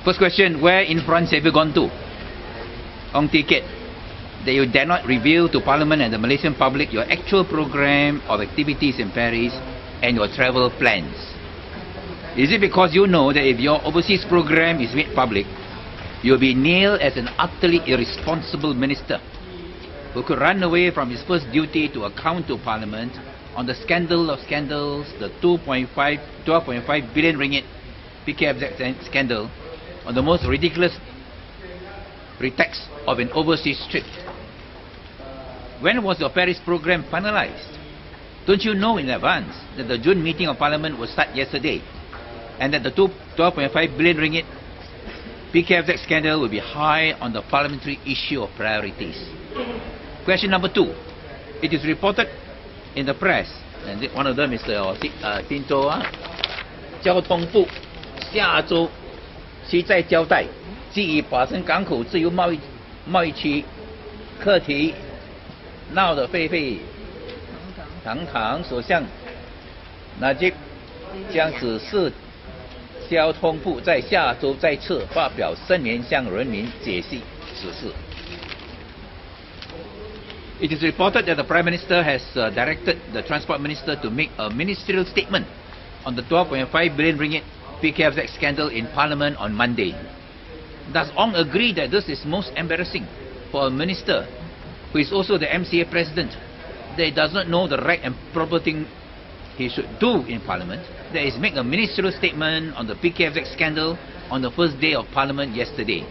First question, where in France have you gone to? On ticket. That you dare not reveal to Parliament and the Malaysian public your actual program of activities in Paris and your travel plans. Is it because you know that if your overseas program is made public, you'll be nailed as an utterly irresponsible minister who could run away from his first duty to account to Parliament on the scandal of scandals, the 12.5 billion ringgit PKFZ scandal, on the most ridiculous pretext of an overseas trip? When was your Paris program finalized? Don't you know in advance that the June meeting of Parliament will start yesterday, and that the 12.5 billion ringgit PKFZ scandal will be high on the parliamentary issue of priorities? Question number 2. It is reported in the press, and one of them is Tinto, 交通部下周期在交代，基于法生港口自由贸易区课题闹得沸沸堂堂，首相纳吉将指示交通部在下周再次发表声明，向人民解析此事。It is reported that the Prime Minister has directed the Transport Minister to make a ministerial statement on the 12.5 billion ringgit PKFZ scandal in Parliament on Monday. Does Ong agree that this is most embarrassing for a minister who is also the MCA President, that he does not know the right and proper thing he should do in Parliament, that is make a ministerial statement on the PKFZ scandal on the first day of Parliament yesterday?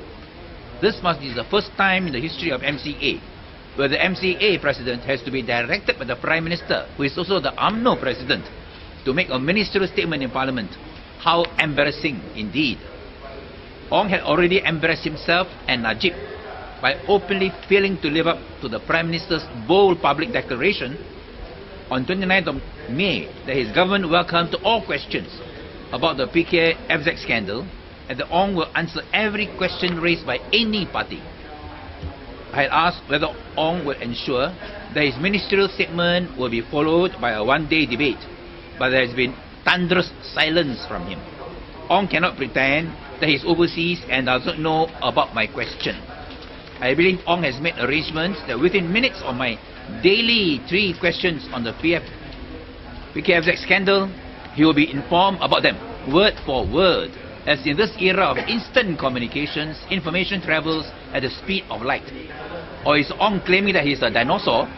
This must be the first time in the history of MCA where the MCA President has to be directed by the Prime Minister, who is also the UMNO President, to make a ministerial statement in Parliament. How embarrassing indeed. Ong had already embarrassed himself and Najib by openly failing to live up to the Prime Minister's bold public declaration on 29th of May that his government welcomed all questions about the PKFZ scandal, and that Ong will answer every question raised by any party. I had asked whether Ong will ensure that his ministerial statement will be followed by a one-day debate, but there has been thunderous silence from him. Ong cannot pretend that he's overseas and does not know about my question. I believe Ong has made arrangements that within minutes of my daily 3 questions on the PKFZ scandal, he will be informed about them, word for word. As in this era of instant communications, information travels at the speed of light. Or is Ong claiming that he's a dinosaur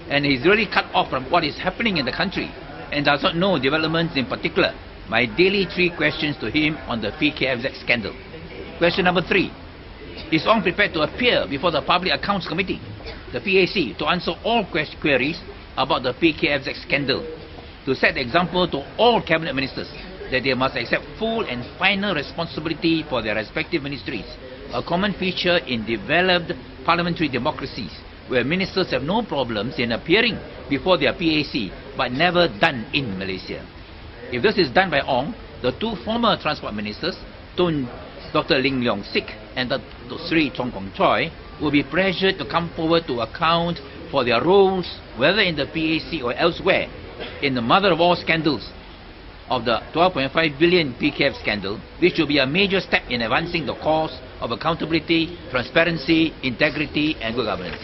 and he's really cut off from what is happening in the country and does not know developments, in particular my daily 3 questions to him on the PKFZ scandal? Question number 3. Is Ong prepared to appear before the Public Accounts Committee, the PAC, to answer all queries about the PKFZ scandal, to set the example to all cabinet ministers that they must accept full and final responsibility for their respective ministries, a common feature in developed parliamentary democracies, where ministers have no problems in appearing before their PAC, but never done in Malaysia? If this is done by Ong, the 2 former transport ministers, Dr. Ling Leong Sik and Dr. Sri Chong Kong Choi, will be pressured to come forward to account for their roles, whether in the PAC or elsewhere, in the mother of all scandals of the 12.5 billion PKF scandal, which will be a major step in advancing the cause of accountability, transparency, integrity and good governance.